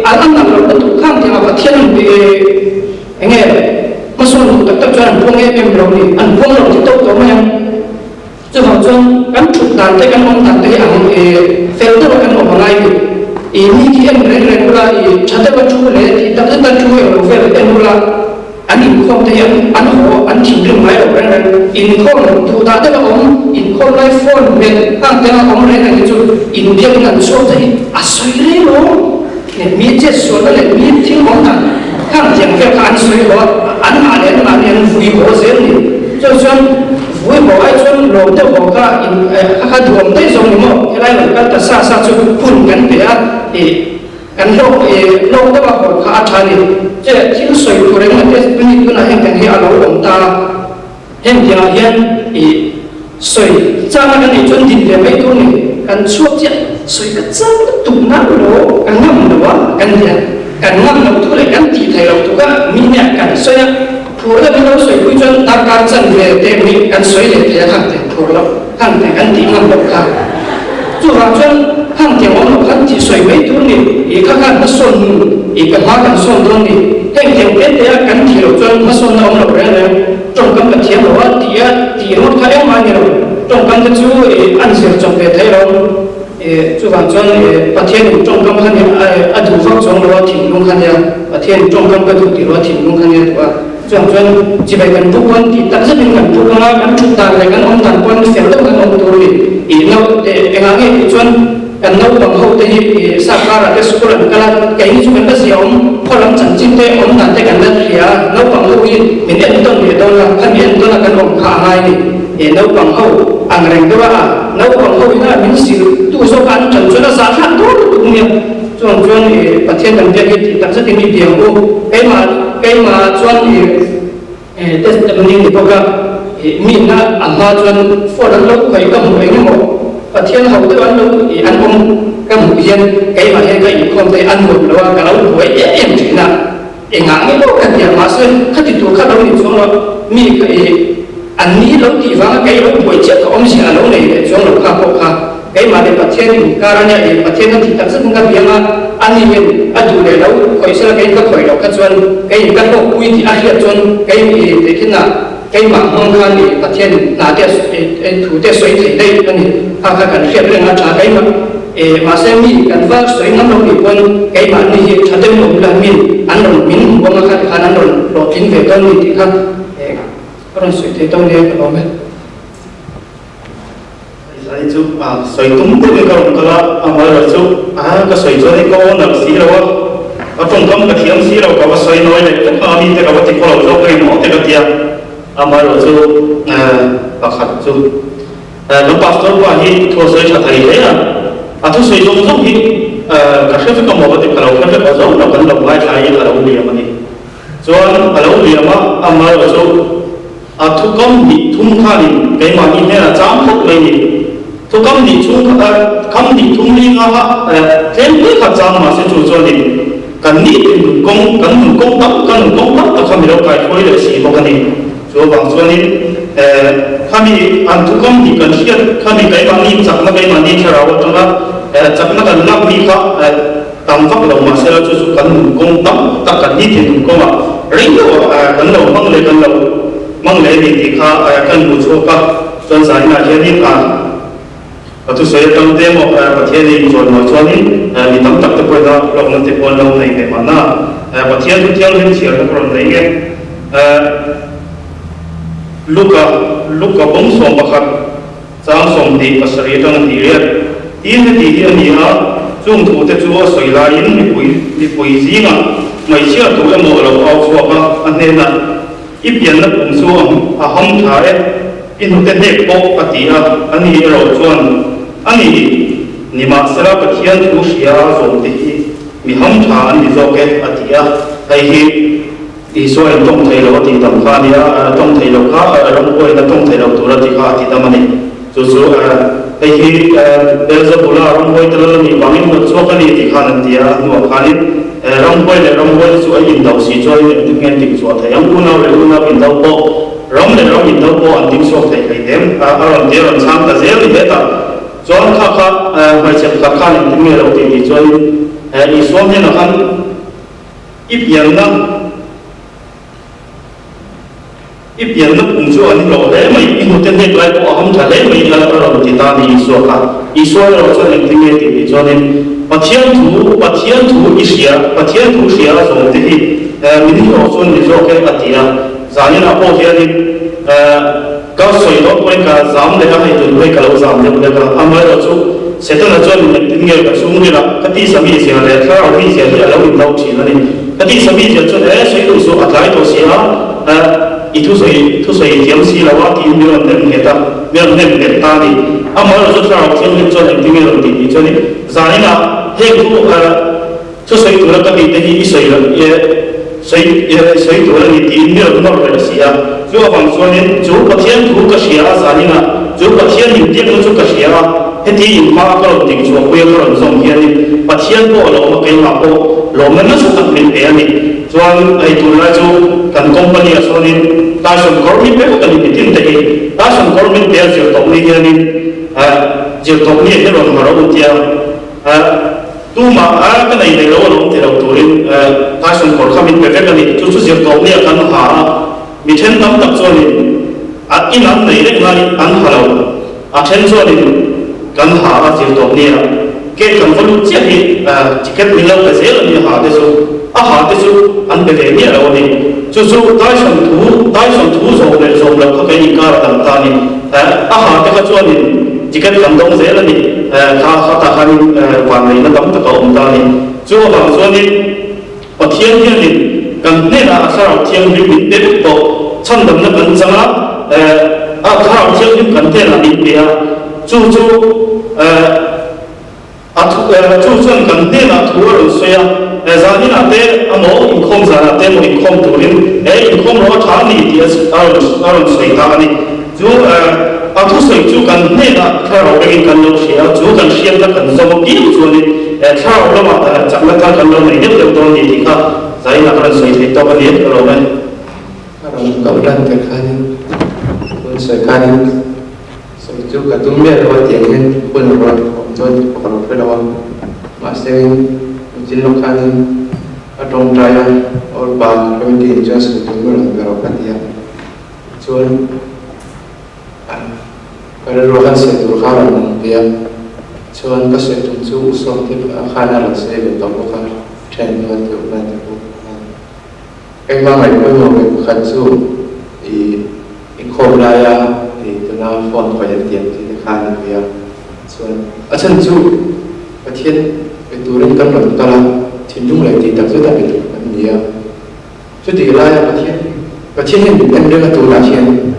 anh làm được tu kham thì mà pathian thì anh nghe mà số tu tập cho anh không nghe em rồi thì anh không rồi thì tôi mà chứ vào trong cái chủ đẳng thì cái ông đẳng thì anh phải tôi cái ông này ini kian regular chata ba chu le ti ta ta chu e ro fel en ula ani khom te an ho an thing rim mai ro in khom tu ta ta om in khom lai phone men ang te na om re na chu in dia na so te a soi re lo ne mi je so ta le mi thing om ta khang jeng fe kan soi lo an ma le na ne vui ho zen ni cho vui bỏ ai chọn lồng tiêu bỏ cả các đường tây sông ni mo cái này là cái sa chu phunกันไปthìกันlồng lồng tiêu bỏ cả cha ni chứ thiếu soi của người mà cái bên này cái này cái alo lồng ta hiện giờ hiện thì soi cha mà cái này chọn đi để mấy con nàyกันsuốt chứ soi cái cha tụng nát lỗกันngâm lỗกันngâm lỗ thôiกันtỉ thầy lỗ thôi cái mi nhẹกันsoi phù là bên đó soi quy chuẩn ta can chân về để mình ăn soi để thế hàng tiền phù là hàng tiền ăn tiền ăn bột cả dù hàng chân hàng tiền ông nó hàng chỉ soi mấy thứ này ý các hàng nó xuân ý các hoa càng xuân thôi này hàng tiền cái thế ăn tiền rồi chân nó xuân ông nó ra này trong các cái tiền đó thì nó khai em mà nhiều trong các cái chú ăn sữa trong về thế rồi chú hàng chân bắt thiên trong các cái này ăn thủ pháp trong đó thì luôn khai nha bắt thiên trong các cái thủ thì đó thì luôn khai nha chuẩn chỉ phải cần phúc quân thì tất nhiên cần phúc quân là chúng ta lại cần ông thần quân sẽ đâu cần ông tôi ý nó để anh ấy thì chuẩn cần đâu bằng hậu thì sao là cái số lần cái như chúng ta sẽ ông có lắm chẳng chính thế ông thần thế cần đất thì đâu bằng hậu thì mình nhận tâm để đâu là thân nhận đó là cần ông khả hai thì đâu bằng hậu anh rèn đó là đâu bằng hậu là mình sử tu số ăn chẳng cho nó giá khá tốt cũng nhiều chuẩn thì bát thiên cần việc thì tất nhiên đi biển ô cái mà cái mà chuan testimony thì có mình na amma chuan for dan lo khoi ka mu eng mo pathian hau te an lo an om ka mu hian cái mà he kai khom te an mu lo ka lo hoi em thina enga nge lo ka dia ma se khati tu kha lo ni chong lo mi ka an ni lo ti wa cái lo hoi che ka om si an lo nei chong lo kha ko kha cái mà để pathian ka ra nya pathian thì tak sang ka bianga an ni hen adu le lo khoi se cái ka khoi lo ka chuan cái ka lo pui ti a hian chuan cái te kina cái mà mong khan thì phát hiện là để thủ để suy thì đây cái này các cần thiết lên là cái mà xem mi cần phải suy ngắm đồng thì quân cái mà này thật đến một lần mình ăn đồng mình không có khả năng đồng chính về con thì khác còn suy thì tôi đây có mấy sai chú suy tung cái con là mà rồi chú cái suy cho cái con là xí rồi trong tâm cái thiam xí rồi có suy nói này tất cả mình thì có thể có lâu cái nó thì cái thiam ama rồi chú bác khát chú lúc pastor qua hi thua sợi chặt thầy đấy à thua sợi giống giống hi các sếp có một cái tiệm cà phê có giống là cần đồng vai trái là đâu liền mà đi cho anh là đâu liền mà ama rồi chú thua công thì thung kha thì cái mà như thế là chám phúc lên thì thua công thì công thì thung đi ngã thêm cái khát chám mà sẽ chú cho thì cần đi công tắc ta không biết đâu cái thôi là gì mà cái này so bang so ni kami antu kam di kan hiat kami kai bang ni chakna kai mani thara wa tanga chakna kan lam ni kha tam vak lo ma sela chu kan kong tam ta kan ni tin ko ma ring lo kan lo mang le ni ti kha kan bu chu ka chon sai na he ni ka tu sai tam te mo pa the ni chon mo chon ni tam tak te ko da lo na te ko lo nei ne ma na pa the tu thiang hin chiar ko nei nge luka bông som bakhat chang som di pasari tang di riat tin di hi ani ha chung thu te chu soi la in mi pui zinga mai chia tu emo lo au chu ba ane na ipian na pum chu a hom tha e in te ne ko atia ani ro chuan ani ni ma sara pathian thu sia som ti mi hom tha ani zo ke atia ai hi thì số anh trong thầy lo thì tầm pha đi trong thầy lo khác trong quê là trong thầy lo tu ra thì khác thì tầm này số cái khi bây giờ bula trong quê từ lâu mình bằng một số cái này thì khác nên thì mua khác đi trong quê là trong quê số anh nhìn đầu xí cho anh nghe tiếng số thầy anh u nào nhìn đầu bộ trong là trong nhìn đầu bộ anh tiếng số thầy thầy đem làm thế làm sang cái gì thì hết à cho anh khác phải xem khác nên tiếng nghe đầu thì cho anh ý số như là khăn ít tiền đó ít tiền nó cũng cho anh rồi đấy mà ít một tên hết lại có không trả lấy mình là rồi thì ta đi ý số rồi cho nên tiếng nghe thì cho nên và thiên thủ ý xia rồi thì mình hiểu cho nên cho cái cái tiền giá như là bao nhiêu thì các sợi đó quay cả giảm để hay từ quay cả lâu giảm được cái âm mới rồi chú sẽ tức là cho mình tiếng nghe cả xuống như là cái tí sami xia là cái ở đây xia là lâu mình lâu chỉ là này cái tí sami xia cho nên sẽ đủ số ở lại đồ xia itu saya tiang si lawat ini orang nem kita ni. Amal itu saya tiang ni jadi tinggal orang jadi zani na hek tu saya tu orang kami tadi saya tu orang ni ini orang nak bersia. Jo abang soalnya jo patian tu kesia zani na jo patian ni dia tu kesia. Heti imam kalau tinggi jo kuya kalau zong dia ni patian tu orang makai mapo lomen na sudah beli ni. Soal itu lah jo kan company asonin tasum kormin pe kan bitin te tasum kormin pe jil tokni ni jil tokni he ron maro utia tu ma kan nei le ro te ro turin tasum kor khamin pe kan ni chu jil tokni kan ha mi then nam tak so ni at inam nei le ngani an halo a then so ni kan ha jil tokni ke kan volu che hi ticket ni lo ka zel ni ha de so aha te chu an pe ni ro ni chu dai son thu zo le zo la ka ni ka tam ta ni aha te ka chu ni ticket kam dong zel ni kha ta kha ni wan nei na tam ta ka om ta ni chu ba zo ni pathian hian ni kan ne na sa ro thiang ni ni te to chan dam na kan changa kha ro thiang ni kan te la ni pe chu chu chuan kan hne na thu ro soya zani na te amo in khom za na te mo in khom turin in khom ro tha ni ti aron soi ta ani chu thu soi chu kan hne na tharo ring kan lo sia chu kan siam na kan zo ki chu ni tharo lo ma ta chak la ta kan lo nei ne to ni ti kha zai na kan soi thei to ka ni ro mai Kau dan terkadang sekarang sejuk ketumnya lewat yang pun lewat tuan kalau lewat masih menjelaskan atau raya or bah kami just ketumnya lewat dia tuan pada ruang seturkan dia tuan kasih tunjuk usul dia khana rasa betul bukan trend itu nanti cái mà ngày mới ngồi cái khẩn su thì khom raya thì tụi nó phone khỏi nhận tiền thì khai được việc xuân ở chân su ở thiên cái tụi nó cân bằng ta là thiên trung lại thì tập rất là biệt làm nhiều chứ thì raya ở thiên hiện bị anh đưa tụi là thiên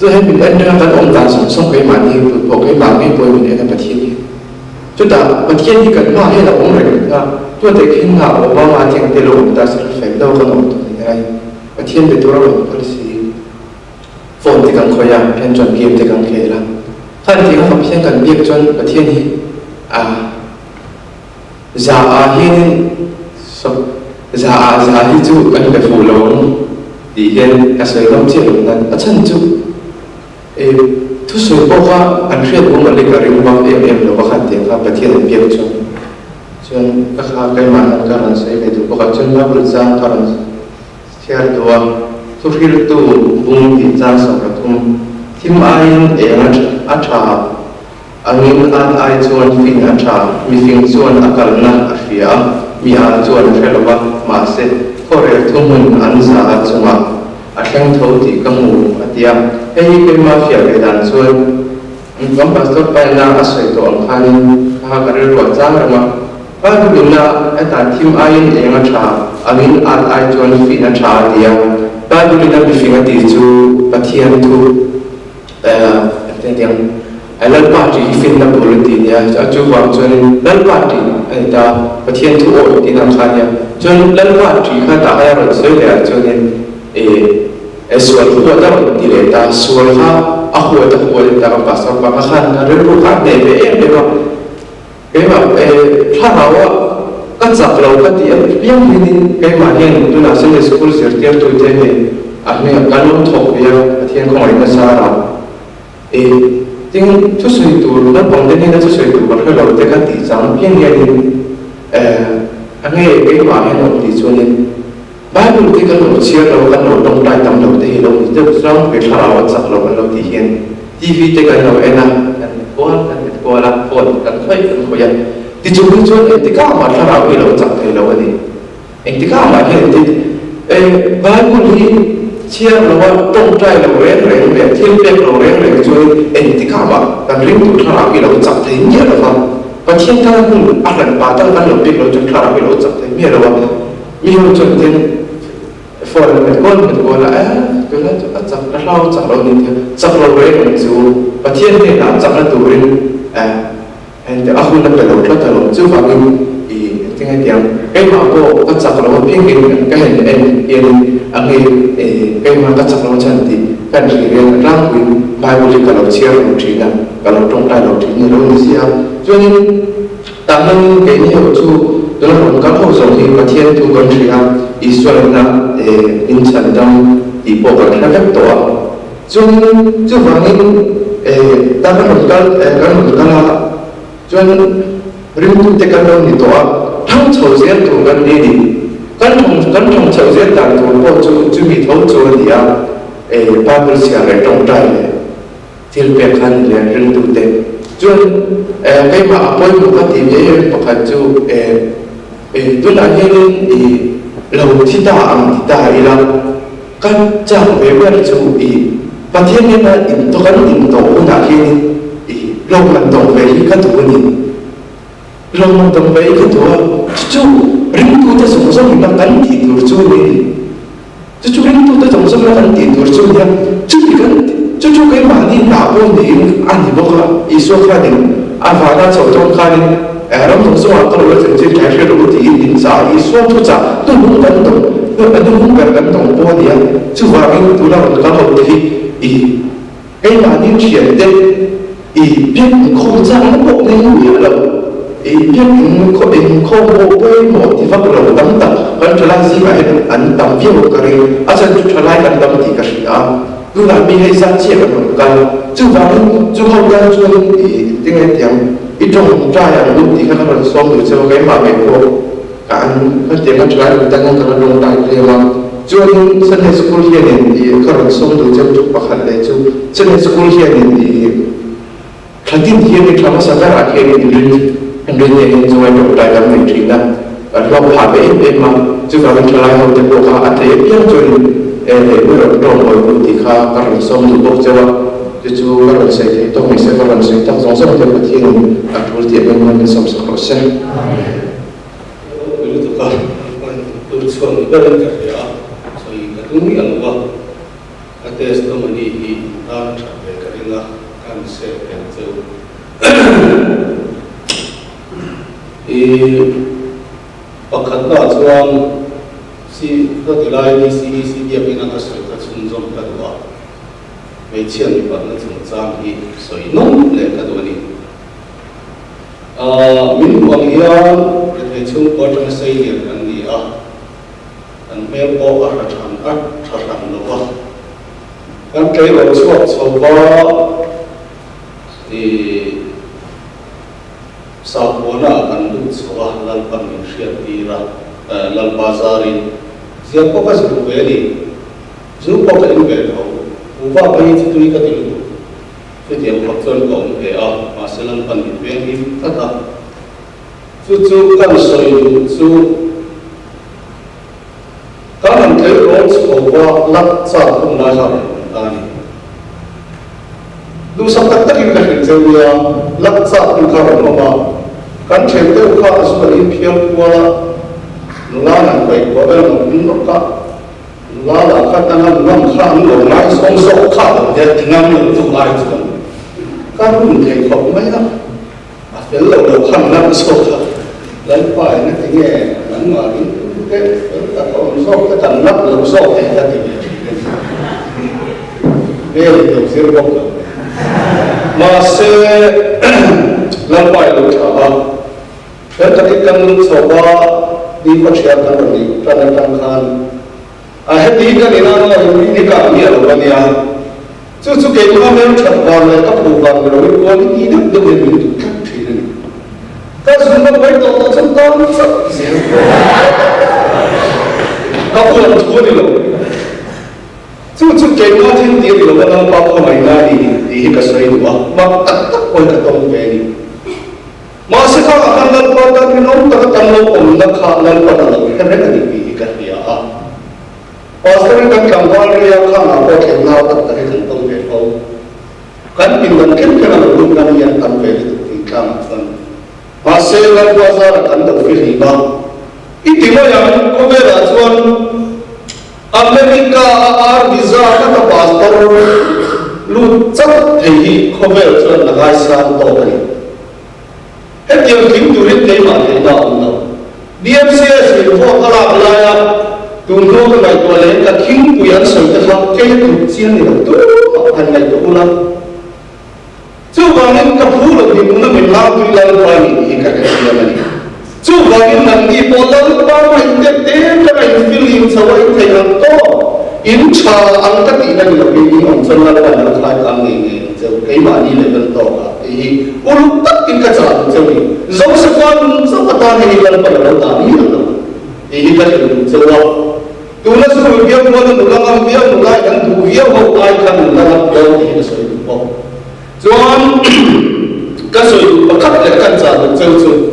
rồi hiện bị anh đưa cái ông ta sống cái màn thì tụi bộ cái màn cái bồi mình ở thiên chúng ta ở thiên thì cần nói hay là ông nàyตัวเด็กขึ้นหาว่ามาถึงเดลงตาสุดแฝงดาวขนมตัวนี้ไงประเทศเป็นตัวเราเป็นสีโฟนที่กันคอยเพนจนเกมที่กันเคละท่านที่เขาเพียงกันเบียกจนประเทศนี้จะหินจะหิจูกันไปฟูลงดีเห็นกระสือลมเจียวนั้นฉันจูทุกส่วนบอกว่าอันเรียกว่ามันเล็กกว่าเรื่องว่าหรือว่าขันเตียงครับประเทศเบียกจนJohn kakak mana karan saya itu bukan John nak berusaha karan siapa doa tuhir tu bung hijau seperti tim ain acha angin ain John fin acha mifin John akal nak afia mia John felawat masih Korea tumun anza cuma asing tahu di kamu dia hei mafia kedan John gambar tu pernah asal itu angkani kakak kerja wajah ramah Baru bila ada tim ain yang ada, angin air John fin ada dia. Baru bila bifingan itu patian tu, yang lalpati fin nak politik dia. Jauh John lalpati ada patian tu orang di namanya. John lalpati kata ayah rasul dia John suatu ada di leta suatu aku ada dalam pasal bahkan ada bukan DPM memang cái mà thà nào á các giặc lâu các tiệm biếng hin cái mà hiện tôi là sinh school sửa tiệm tôi thế này anh ấy cái lúc thọc biếng thiên không ai nó xa nào tiếng chút suy tụ nó bằng đến nó chút suy tụ bắt đầu tới các tỷ giang biếng hiện anh ấy cái mà hiện nó tỷ cho nên bao nhiêu cái lúc chia đầu cái lúc đông đại tầm đầu thì lâu thì được xong cái thà nào giặc lâu cái lâu thì hiện TV cái lâu em qua là phone kan phải kan khoya thì chúng anh thì cả mà thằng nào bị lỗ chặt thì lỗ gì anh thì cả mà hiện thì vài người đi chia lỗ trong trai lỗ rèn về thiên bếp lỗ rèn rồi anh thì cả mà kan riêng tụi thằng nào bị lỗ chặt thì nhiều là không và thiên thằng cũng ăn lần ba thằng ăn lỗ bếp lỗ chặt thằng nào bị lỗ chặt thì nhiều là không nhiều cho nên phone mình gọi là cái là chặt nó lao chặt lỗ như thế chặt lỗ rèn rồi và thiên thì làm chặt là tụi and aku nak kalau kita lalu cuba ini tinggal yang aku kacak lalu pingin kan yang angin kacak lalu cantik kan dia rangkui Bible kalau siapa cerita kalau tongkai lalu cerita lalu siapa jadi taman kayaknya itu dalam rangka khusus ini bagian tu kan cerita Israel nak insan dalam di bawah kerana doa jadi cuba ini taman rangka John rindu tekan daun itu thang chau zian tu kan ni kan thong chau zian dan tu po chu mi thau chu dia Bible sia le tong tai le til pe khan le rindu te John cái mà apoi mu ka ti ye pakhat chu tu na hin lâu thi ta ila kan chang ve ver chu pathian ni na in to na hin lâu mình đồng về cái tuổi này lâu mình đồng về cái tuổi chú ring tu ta sống sống mình đang thì tuổi chú này chú ring tu ta sống sống mình đang thì tuổi chú này chú thì cái chú cái mà đi nào cũng đi ăn thì bốc ra ít số khai định avada chau trong khan ram thong so to lo chen chen khai khai ro ti in sa I so thu cha tu lu kan to tu anu kan kan tong po dia chu wa ring tu la ka ho ti I cái mà những chuyện đấy biết không dám bộ nên nhiều lắm biết không bộ quay một thì phát đầu đắm tập vẫn trở lại gì mà anh tập viết một cái anh sẽ trở lại anh tập thì cái gì à cứ làm bị hay sáng chế một cái chứ vào chứ không ra chứ thì tiếng nghe tiếng ít trong trai là lúc thì các bạn xong rồi cho cái mà mình có cả anh các tiếng các trai người ta không cần đồng đại thì mà John Sunday School here in the current song to jump to Bahad to Sunday School here in the Kantin here in Klamasaka here in the enjoy of diamond tree that but Rob have a to go into line of the book at the young a drum or the car current song to book the two current say don't miss a current say that's also the material at all the amendment in some sort of say. Kung yang wa ates to mani hi dan chabe karinga kan se penzo pakhatna chuan si to tilai ni si dia pina ka soi ka chun zom ka wa me chian ni pa na chung cham hi soi nom le ka do ni min wang ya le chung ko tang sei ni an ni a an mel po a than thằng nó kan cái lo chuak chowa thì sapona kan lu chowa lal pan min hriat tira lal bazarin zia ko ka su ve ni zu ko ka in ve tho uwa bai chi tui ka tilu fe tiam khop chon ko ve a ma selan pan min ve ni ta ta chu kan soi chu các bạn thấy rõ số qua lắc sao không nói sao ta này lúc sau tất cả những cái hiện tượng như lắc sao không có rồi mà căn chế tiêu khá là số lượng phiêu qua lá là quậy qua bên nó cũng nó cả lá là các anh em năm khá nhiều máy song song khá là để tiếng Anh mình dùng lại chứ các bạn thấy không mấy lắm à cái lâu đầu khăn năm số lấy phải nó tiếng nghe ngắn mà cái con số cái tầng nắp lượng số này ta thì đây là điều riêng của mà sẽ làm bài lúc trả cái cái căn số ba đi phát triển tăng trưởng đi tăng khan hết tí cái này nó là những cái cảm nhận của anh em chú cái mà mình chọn vào là các bộ phận rồi có những ý đức được mình cắt chỉ này các chúng ta phải tổ chức chúng ta các bộ làm chúa đi rồi chú cái mà thiên địa rồi nó bao quát mày na đi cái sợi đó mà tất quay cái tông về đi mà sẽ có các lần qua ta thì nó tất cả nó cũng đã khá lần qua là cái này là đi cái gì à pastor kan kampal dia kan apa kenal tak dari tentang befau kan pindah kan belum kan yang tanpa itu tingkang kan masih lagi pasar kan terfiriba itu yang kau belajar Amerika visa kata pastor lu cak tehi kau belajar nagai san to kali itu yang turin tema tema dia sih info kalau belaya tụi nó cái bài toán này là khiến tụi anh soi cái thằng cái tụi chiên này là tụi anh này tụi nó chú vào nên cái phú là thì nó mình làm tụi làm phải thì cái gì mà đi chú vào nên làm gì bỏ lỡ bao nhiêu cái tiền cái này feeling sao vậy thầy làm to in cha anh cái gì này là cái gì ông chân là phải là khai cảm này cho cái mà đi lên bên to cả thì lúc tất cái trả cho mình giống sự quan giống cái ta này là phải là ta đi là thì cái gì cho tụi nó sử dụng một cái nút làm việc một cái những thủ việc một cái khăn nút làm việc thì nó sử dụng không, chọn cái sử dụng bất cứ cái căn trả được tiêu chuẩn,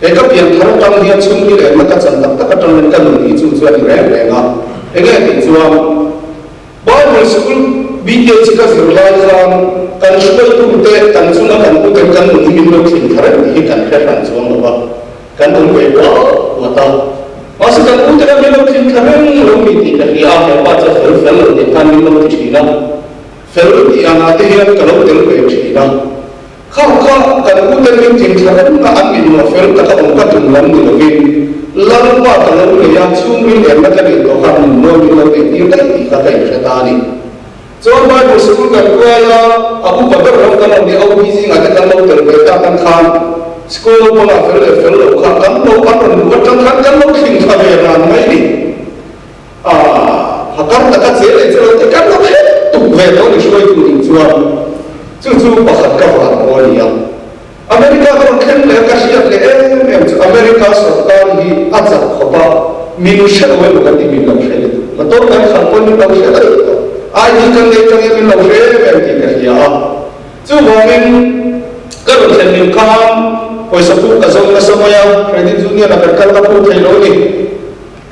cái cấp hiện thằng trong hiện chung như thế mà các sản phẩm tất cả trong cái nền thị trường chuyên nghiệp này ngọ, cái thị trường bao nhiêu school bị cái chỉ có sử dụng rằng cần school tu tế cần chúng nó cần tu tế cần những mình được chỉnh khởi thì cần phải cần chúng nó vào cần tu về đó của tao Maksudkan udah memang keren loh ini dari apa aja film yang kami memiliki Fellow Yanati here, Kalot China. How can put everything to them? I mean, no fellow Katum Lam in the wind. Love what a little young 2 million Matari to have no million in the so Bible school can go Abu Bakar Rokan the outbusing at the Kanotan Betakan Khan. School of a fellow Khan, no one, what can look in Kavera, maybe. Hakam Takat said, they cannot to where all is going to Bahaka or young. America can let us yet America Sotani Azak Hoba, Minusha will get the Minusha. But don't have some point of I can later in the way and two women, Colonel Henry Khan, was a book as old as Samaya, Credit Union of the Kalapu Taylori.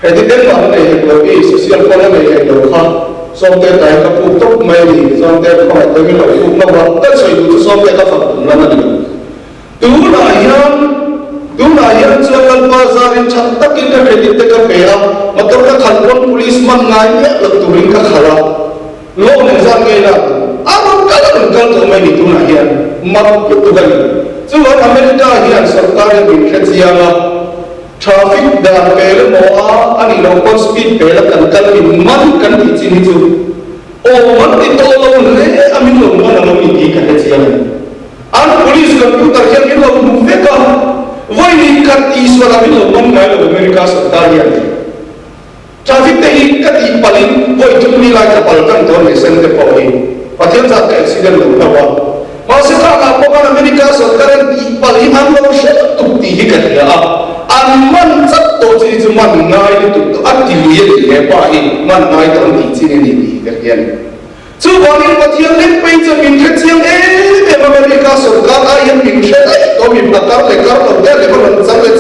Credit them will be social polemic and Loka, some that I have put up maybe, some that quite the middle of Nova, that's why you saw that of London. Do I answer Bazaar in Chatak in the credit the Capea, but the Kalpon policeman line look to bring a color. Long as I made up, I don't come to many tuna here, Mark to Gully. So America here, Sarkar in Ketsiana, traffic that Pele Moa, and local speed Pele can tell me money can teach in it. Oh, what it all over, I mean, one of me, Ketsiana. And police computer here, you know, Muveka, why he cut East for a middle 1 mile of America's Sarkarian. Traffic they cut the Palin, boy took me like a Balkan don't send the Poli. But here's that accident of Nawa. Masaka, America, so currently Palin and no shit to the Hikaria. And one thought is 1 night to activate the party, 1 night on the Tinini again. So one in what you live paints of Minketsian, America, so God I am in Shed, Tommy Platar, the car of Telephone, and some of the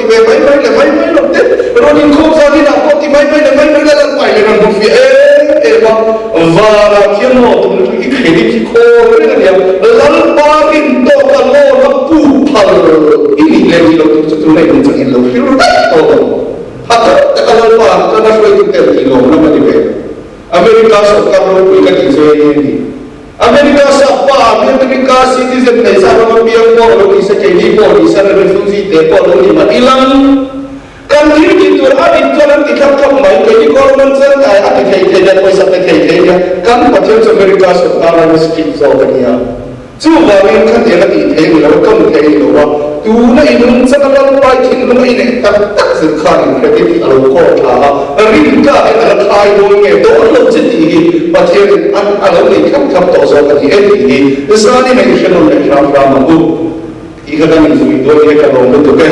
my of them. Running calls are in a 45 minutes, and Buffy, Vara, Kino, Kriki, Lalpa, in Toka, Pupal, in the legends in the field. Hata, the Lalpa, that's why you tell you, nobody. America so come we can say America sapa America citizen they are not be a for is a KD for is a refugee they for only Ilan country to have it to come by the government and I advocate that was at the KD come potential America so come streets over here two women can tell it hey come hey do na inun sa kalang writing no in tak sa kan credit alo ko ta rin ka ala khai do nge do lo chiti but here an alo ni kam to so ka ni sa ni mention on the ram ram bu iga ni sui do ye ka ro to ke